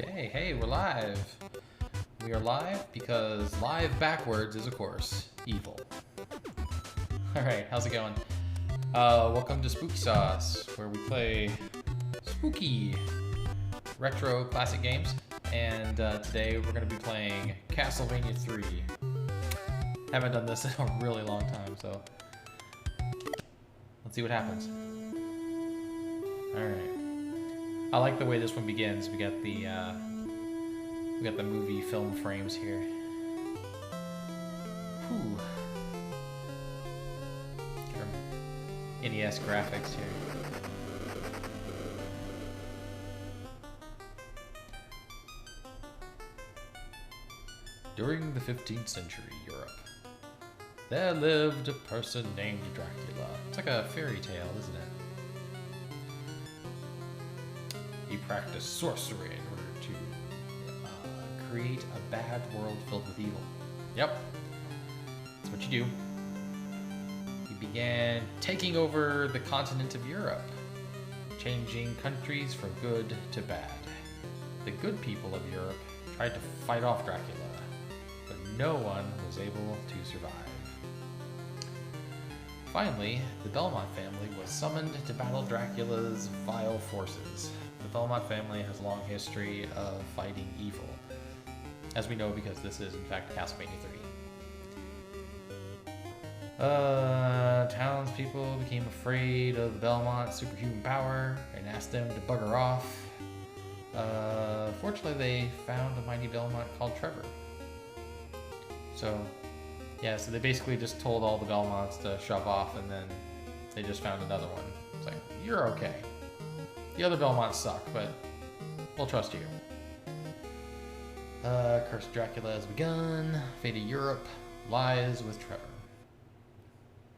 Okay, hey, we're live. We are live because live backwards is, of course, evil. Alright, how's it going? Welcome to Spooky Sauce, where we play spooky retro classic games. And today we're going to be playing Castlevania 3. Haven't done this in a really long time, so let's see what happens. Alright. I like the way this one begins. We got the movie film frames here. Whew. NES graphics here. During the 15th century Europe, there lived a person named Dracula. It's like a fairy tale, isn't it? He practiced sorcery in order to create a bad world filled with evil. Yep, that's what you do. He began taking over the continent of Europe, changing countries from good to bad. The good people of Europe tried to fight off Dracula, but no one was able to survive. Finally, the Belmont family was summoned to battle Dracula's vile forces. The Belmont family has a long history of fighting evil, as we know because this is in fact Castlevania 3. Townspeople became afraid of the Belmont's superhuman power and asked them to bugger off. Fortunately, they found a mighty Belmont called Trevor. So they basically just told all the Belmonts to shove off, and then they just found another one. It's like, you're okay. The other Belmonts suck, but we'll trust you. Curse of Dracula has begun. Fate of Europe lies with Trevor.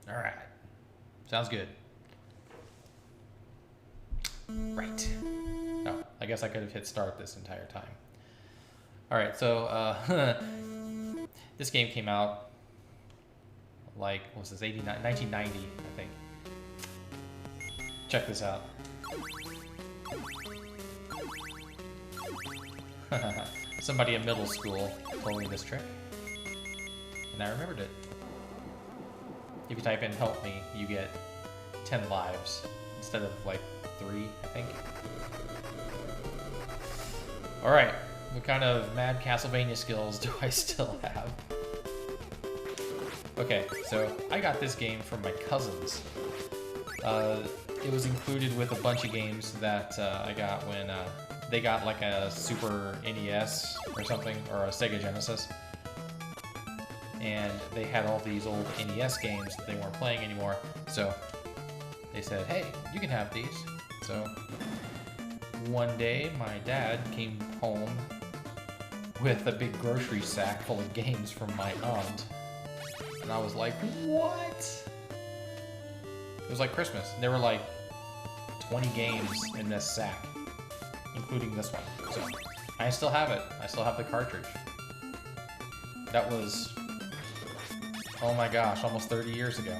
Alright. Sounds good. Right. Oh, I guess I could have hit start this entire time. Alright, so this game came out like, what was this, 1990, I think. Check this out. Somebody in middle school told me this trick, and I remembered it. If you type in "help me," you get 10 lives instead of like 3, I think. All right, what kind of mad Castlevania skills do I still have? Okay, so I got this game from my cousins. It was included with a bunch of games that I got when they got like a Super NES or something, or a Sega Genesis. And they had all these old NES games that they weren't playing anymore. So they said, hey, you can have these. So one day my dad came home with a big grocery sack full of games from my aunt. And I was like, what? It was like Christmas. There were like 20 games in this sack, including this one. So I still have it. I still have the cartridge. That was, oh my gosh, almost 30 years ago.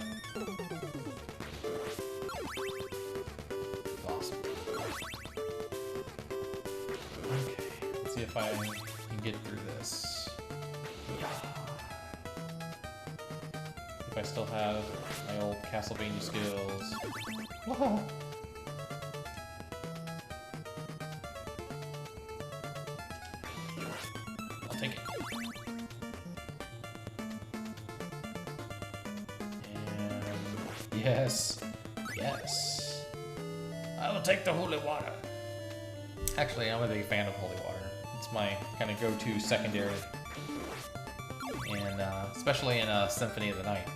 Awesome. Okay, let's see if I can get through this. Yeah. If I still have my old Castlevania skills. Whoa. I'll take it. And yes. Yes. I will take the holy water. Actually, I'm a big fan of holy water. It's my kind of go-to secondary. And especially in Symphony of the Night.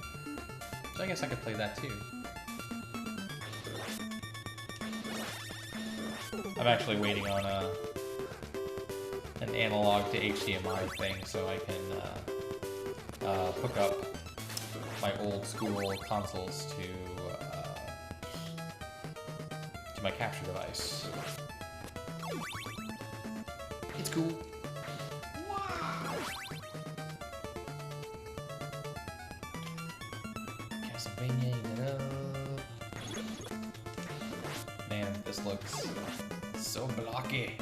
So I guess I could play that too. I'm actually waiting on an analog to HDMI thing so I can hook up my old school consoles to my capture device. It's cool. Castlevania, you know. Man, this looks so blocky.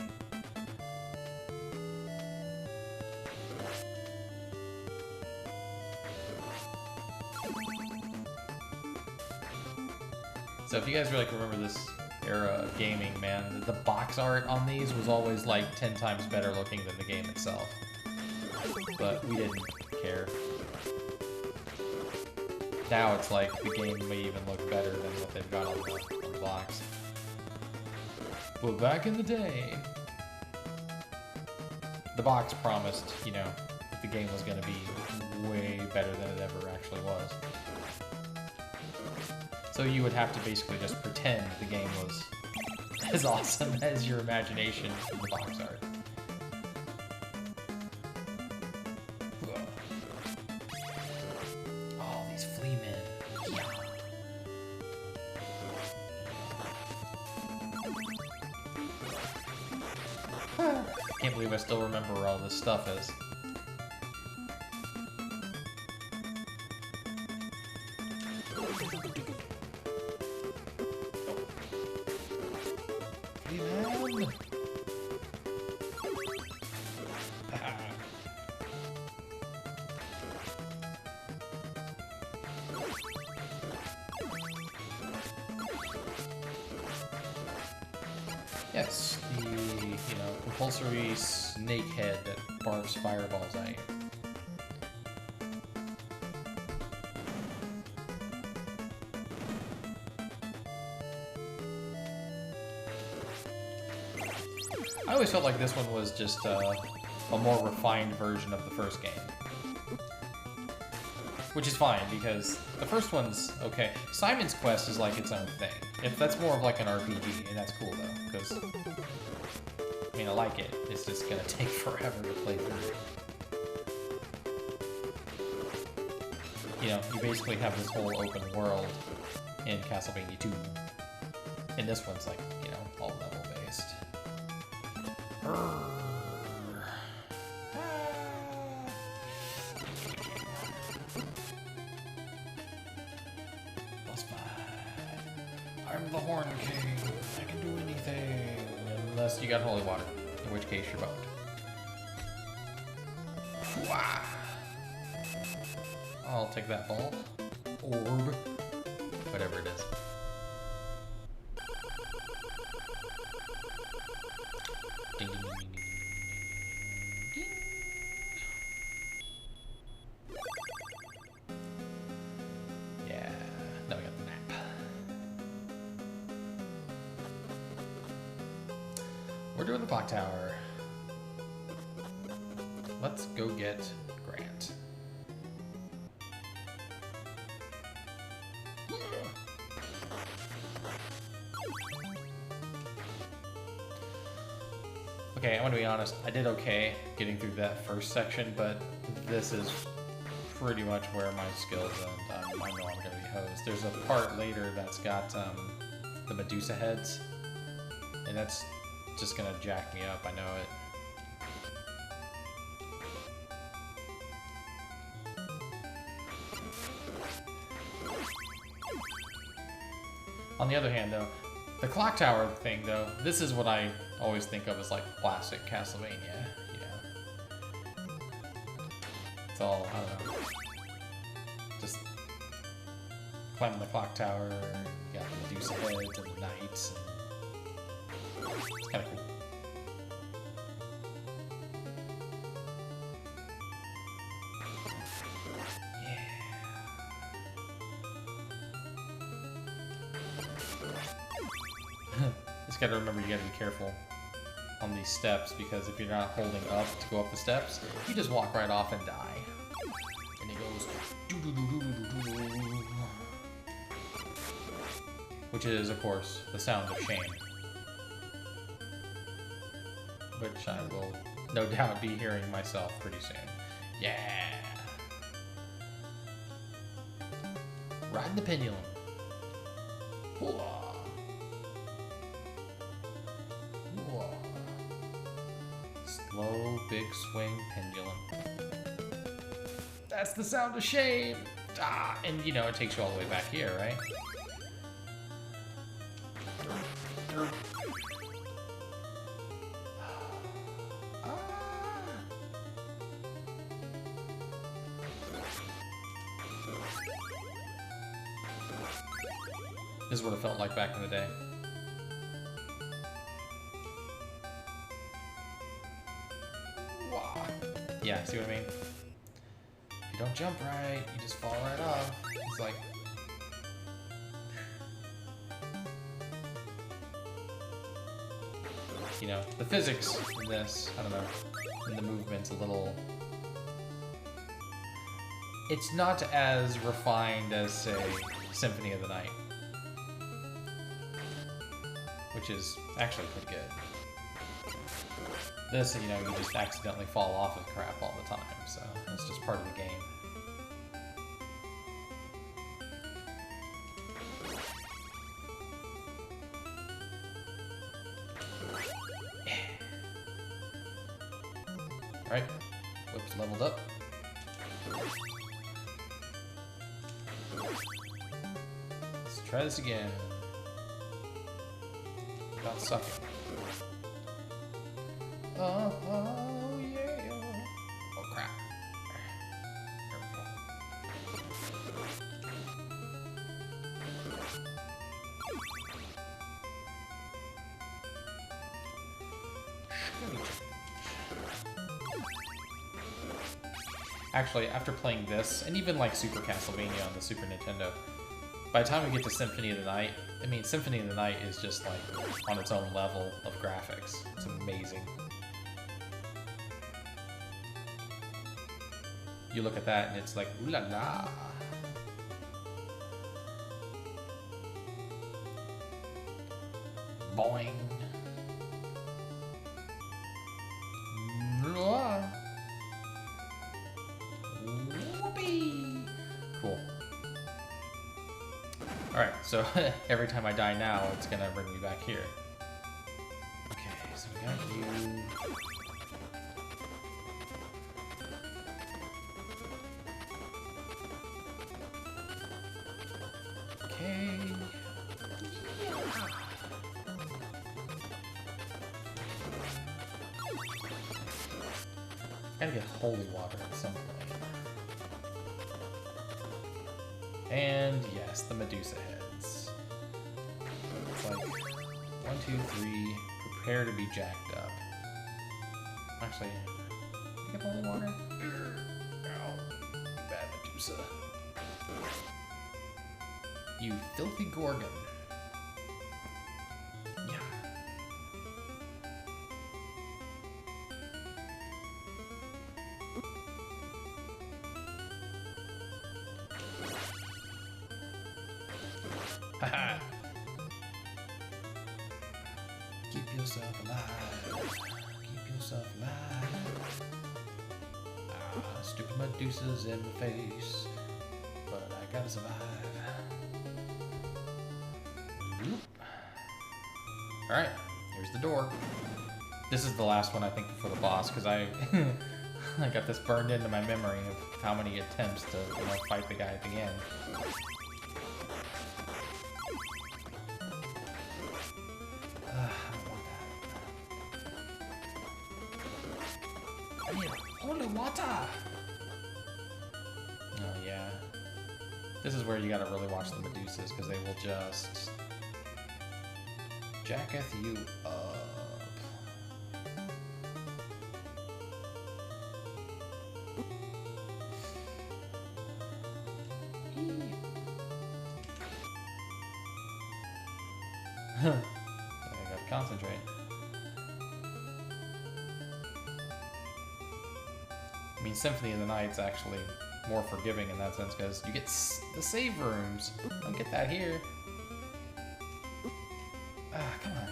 So if you guys really remember this era of gaming, man, the box art on these was always like 10 times better looking than the game itself. But we didn't care. Now it's like the game may even look better than what they've got on the box. But back in the day, the box promised, you know, that the game was going to be way better than it ever actually was. So you would have to basically just pretend the game was as awesome as your imagination in the box art. Oh, these flea men. Yeah. Can't believe I still remember where all this stuff is. Yes, the, you know, compulsory snake head that barfs fireballs at you. I always felt like this one was just a more refined version of the first game. Which is fine, because the first one's okay. Simon's Quest is like its own thing. If that's more of like an RPG, and that's cool though, because I mean I like it. It's just gonna take forever to play through. You know, you basically have this whole open world in Castlevania 2. And this one's like, you know, all level based. I'm the Horn King. I can do anything. Unless you got holy water, in which case you're boned. Wow. I'll take that ball. Orb. Whatever it is. Ding, ding, ding, ding, ding, ding. Yeah. Now we got the map. We're doing the clock tower. Let's go get Grant. Okay, I'm gonna be honest, I did okay getting through that first section, but this is pretty much where my skills end. I know I'm gonna be hosed. There's a part later that's got the Medusa heads, and that's just gonna jack me up, I know it. On the other hand, though, the clock tower thing, though, this is what I always think of as like classic Castlevania, you know. It's all, I don't know, just climbing the clock tower, you got the Medusa heads and the knights, and it's kind of cool. Just gotta remember, you gotta be careful on these steps, because if you're not holding up to go up the steps, you just walk right off and die. And it goes doo-doo-doo-doo-doo-doo-doo. Which is, of course, the sound of shame. Which I will no doubt be hearing myself pretty soon. Yeah! Riding the pendulum. Hooah. Slow, big swing pendulum. That's the sound of shame! Ah, and you know, it takes you all the way back here, right? This is what it felt like back in the day. Wow. Yeah, see what I mean? If you don't jump right, you just fall right off. It's like... You know, the physics in this, I don't know, in the movement's a little... It's not as refined as, say, Symphony of the Night. Which is actually pretty good. This, you know, you just accidentally fall off of crap all the time, so it's just part of the game. Alright, Whip's leveled up. Let's try this again. Without sucking. Oh, oh, yeah. Oh, crap. Actually, after playing this, and even like Super Castlevania on the Super Nintendo, by the time we get to Symphony of the Night, I mean, Symphony of the Night is just like on its own level of graphics. It's amazing. You look at that and it's like, ooh la la. Boing. Whoopee. Cool. Alright, so every time I die now, it's gonna bring me back here. Okay, so we got you. Okay. Yeah. Gotta get holy water at some point. And yes, the Medusa heads. It's like 1, 2, 3. Prepare to be jacked up. Actually, get holy water. Ow, bad Medusa. You filthy Gorgon. Yeah. Haha. Keep yourself alive. Keep yourself alive. Ah, stupid Medusa's in the face. But I gotta survive. Alright, here's the door. This is the last one, I think, before the boss, because I I got this burned into my memory of how many attempts to, you know, fight the guy at the end. I don't want that. I need holy water! Oh, yeah. This is where you gotta really watch the Medusas, because they will just... jacketh you up. I gotta concentrate. I mean, Symphony of the Night's actually more forgiving in that sense, because you get the save rooms. Don't get that here. Ah, come on.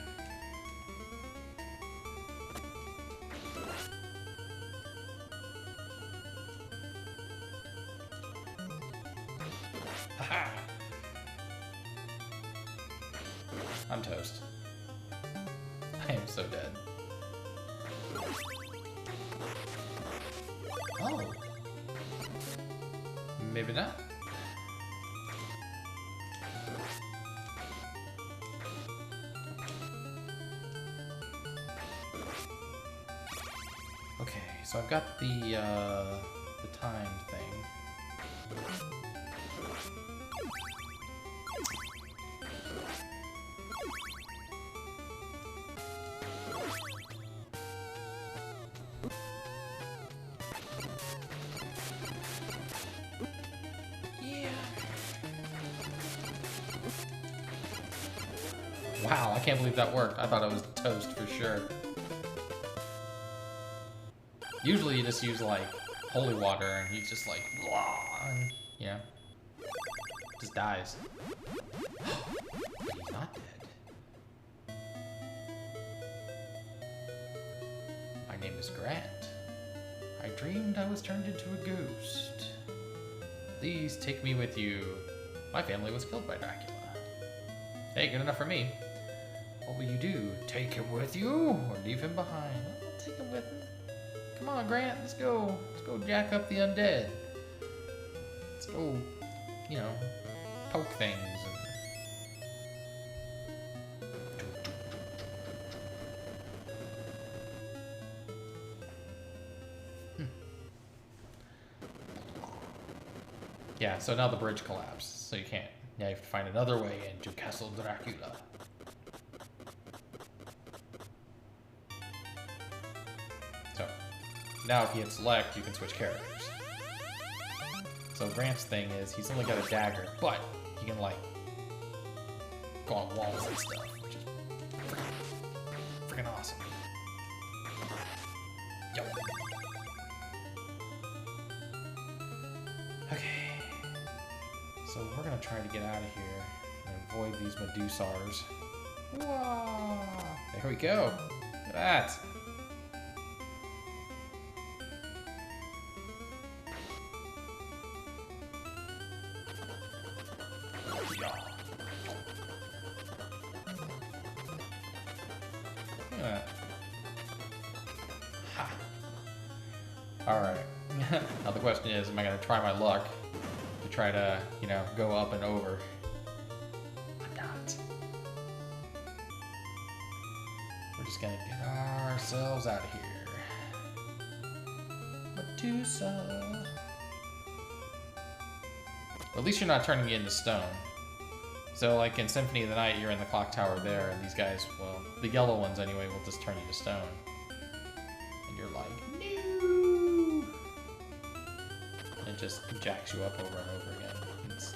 Haha! I'm toast. I am so dead. Oh. Maybe not. Okay, so I've got the time thing. Wow, I can't believe that worked. I thought it was toast for sure. Usually you just use like holy water and he's just like, blah, and, you know, just dies. But he's not dead. My name is Grant. I dreamed I was turned into a ghost. Please take me with you. My family was killed by Dracula. Hey, good enough for me. What will you do? Take him with you or leave him behind? I'll take him with me. Come on, Grant, let's go. Let's go jack up the undead. Let's go, you know, poke things. Yeah, so now the bridge collapsed, so you can't. Now you have to find another way into Castle Dracula. So, now if you hit select, you can switch characters. So Grant's thing is, he's only got a dagger, but he can, like, go on walls and stuff, which is freaking awesome. Yo. Okay. So we're gonna try to get out of here and avoid these Medusars. Whoa! There we go. Look at that. Yeah. Look at that. Ha. All right. Now the question is, am I gonna try my luck? Try to, you know, go up and over. I'm not. We're just gonna get ourselves out of here. Medusa. Well, at least you're not turning it into stone. So, like in Symphony of the Night, you're in the clock tower there, and these guys, well, the yellow ones anyway, will just turn you to stone. And you're like, no! It just jacks you up over and over again. It's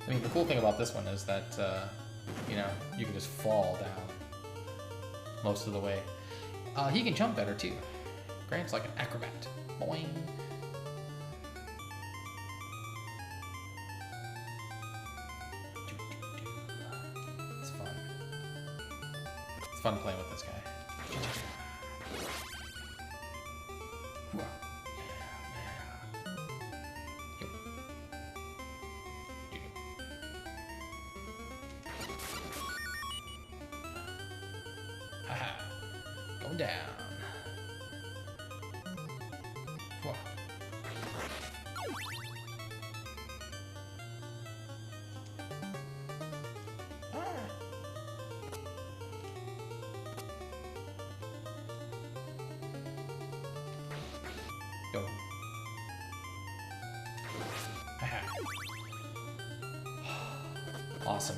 I mean, the cool thing about this one is that, you know, you can just fall down most of the way. He can jump better, too. Grant's like an acrobat. Boing. It's fun. It's fun playing with this guy. Go down. Whoa. Go. Awesome.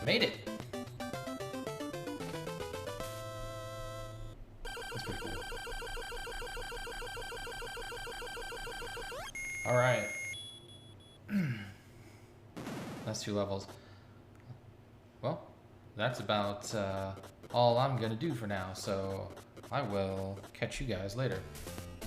Made it. That's pretty cool. All right. That's 2 levels. Well, that's about all I'm gonna do for now, so I will catch you guys later.